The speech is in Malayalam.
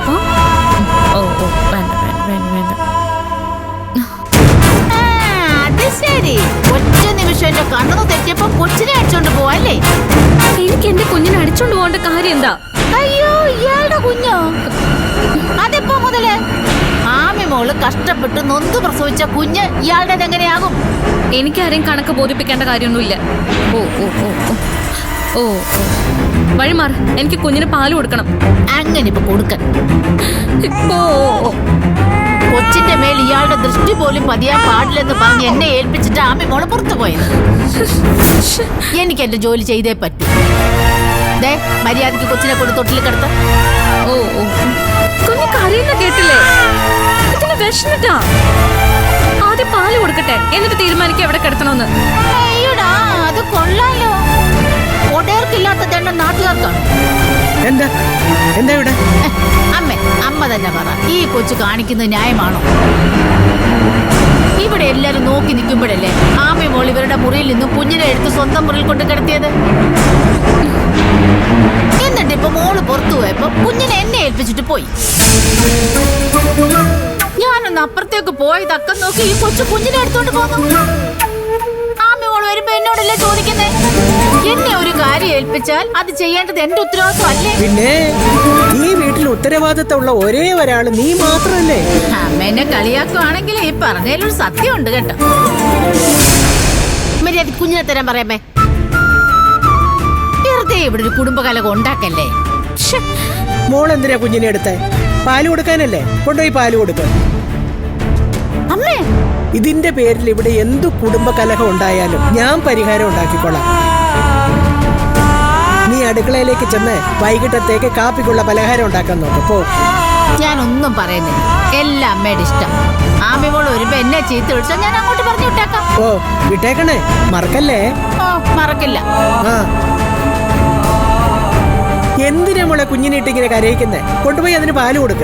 അപ്പൊ ഓ ഓ വേണ്ട വേണ്ട വേണ്ട വേണ്ട. അത് ശരി, ഒറ്റ നിമിഷം എന്റെ കണ്ണു തെറ്റിയപ്പോ കൊച്ചിനെ അടിച്ചോണ്ട് പോവല്ലേ? എനിക്ക് എന്റെ കുഞ്ഞിനെ അടിച്ചോണ്ട് പോകേണ്ട കാര്യം എന്താ? അയ്യോ, ഇയാളുടെ കുഞ്ഞോ? അതെപ്പോ മുതല്? ആമി മോള് കഷ്ടപ്പെട്ട് നൊന്ത് പ്രസവിച്ച കുഞ്ഞ് ഇയാളുടേത് എങ്ങനെയാകും? എനിക്കാരെയും കണക്ക് ബോധിപ്പിക്കേണ്ട കാര്യമൊന്നുമില്ല. ഓ ഓ ഓ ഓ ഓ വഴിമാർ, എനിക്ക് കുഞ്ഞിന് പാല് കൊടുക്കണം. അങ്ങനെ ഇപ്പൊ കൊടുക്കാൻ ഓ ഓ കൊച്ചിന്റെ മേൽ ഇയാളുടെ ദൃഷ്ടി പോലും പതിയാൻ പാടില്ലെന്ന് പറഞ്ഞ് എന്നെ ഏൽപ്പിച്ചിട്ട് ആമി മോള് പുറത്തു പോയത്. എനിക്ക് എന്റെ ജോലി ചെയ്തേ പറ്റൂ. ദേ, മര്യാദക്ക് കൊച്ചിനെ കൊണ്ട് തൊട്ടിൽ കിടത്ത. ഓ ഓ കുഞ്ഞ് കരയുന്ന കേട്ടില്ലേ? ഇതിന് വിഷമിട്ടാ. ആദ്യം പാല് കൊടുക്കട്ടെ, എന്നിട്ട് തീരുമാനിക്കാം എവിടെ കിടത്തണമെന്ന്. അയ്യോടാ, അത് കൊള്ളാലോ. ഒടേർക്കില്ലാത്ത ദണ്ണം നാട്ടുകാർക്കാണ്. എന്താ എന്താ ഇവിടെ? അമ്മ തന്നെ പറ, ഈ കൊച്ചു കാണിക്കുന്നത് ന്യായമാണോ? ഇവിടെ എല്ലാരും നോക്കി നിൽക്കുമ്പോഴല്ലേ ആമി മോൾ ഇവരുടെ മുറിയിൽ നിന്നും കുഞ്ഞിനെ എടുത്ത് സ്വന്തം മുറിയിൽ കൊണ്ട് കിടത്തിയത്. എന്നിട്ട് ഇപ്പൊ മോള് പുറത്തു പോയപ്പോ കുഞ്ഞിനെ എന്നെ ഏൽപ്പിച്ചിട്ട് പോയി. ഞാനൊന്ന് അപ്പുറത്തേക്ക് പോയി തക്കം നോക്കി ഈ കൊച്ചു കുഞ്ഞിനെ എടുത്തോണ്ട് പോന്നു. ആമി മോള് വരുമ്പോ എന്നോടല്ലേ ചോദിക്കുന്നേ? എന്നെ ഒരു കാര്യം ഏൽപ്പിച്ചാൽ അത് ചെയ്യേണ്ടത് എന്റെ ഉത്തരവാദിത്വം അല്ലേ? പിന്നെ ഈ വീട്ടിൽ ഉത്തരവാദിത്തമുള്ള ഒരേ ഒരാള് നീ മാത്രല്ലേ? അമ്മേനെ കളിയാക്കുവാണെങ്കിൽ ഈ പറഞ്ഞതിലൊരു സത്യമുണ്ട് കേട്ടോ. മര്യാദ കുഞ്ഞിനെ തരാൻ പറയാമേ. വെറുതെ ഇവിടെ ഒരു കുടുംബകലകം ഉണ്ടാക്കല്ലേ. മോൾ എന്തിനാ കുഞ്ഞിനെ എടുത്തേ? പാല് കൊടുക്കാനല്ലേ? കൊണ്ടുപോയി പാല് കൊടുക്ക. അമ്മേ, ഇതിന്റെ പേരിൽ ഇവിടെ എന്തു കുടുംബകലഹം ഉണ്ടായാലും ഞാൻ പരിഹാരം ഉണ്ടാക്കിക്കൊള്ളാം. നീ അടുക്കളയിലേക്ക് ചെന്ന് വൈകിട്ടത്തേക്ക് കാപ്പിക്കുള്ള പലഹാരം ഉണ്ടാക്കാൻ നോക്കപ്പോ. ഞാനൊന്നും പറയുന്നില്ല, എല്ലാം അമ്മയുടെ ഇഷ്ടം. ആമിമോൾ വരുമ്പോ എന്നെ ചീത്ത വിളിച്ചാൽ ഞാൻ അങ്ങോട്ട് പറഞ്ഞു വിട്ടേക്കാം. ഓ, വിട്ടേക്കണേ, മറക്കല്ലേ. ഓ, മറക്കില്ല. ആ, എന്തിനാ മോളെ കുഞ്ഞിനെ ഇട്ടിങ്ങനെ കരയിക്കുന്നേ? കൊണ്ടുപോയി അതിന് പാല് കൊടുക്ക.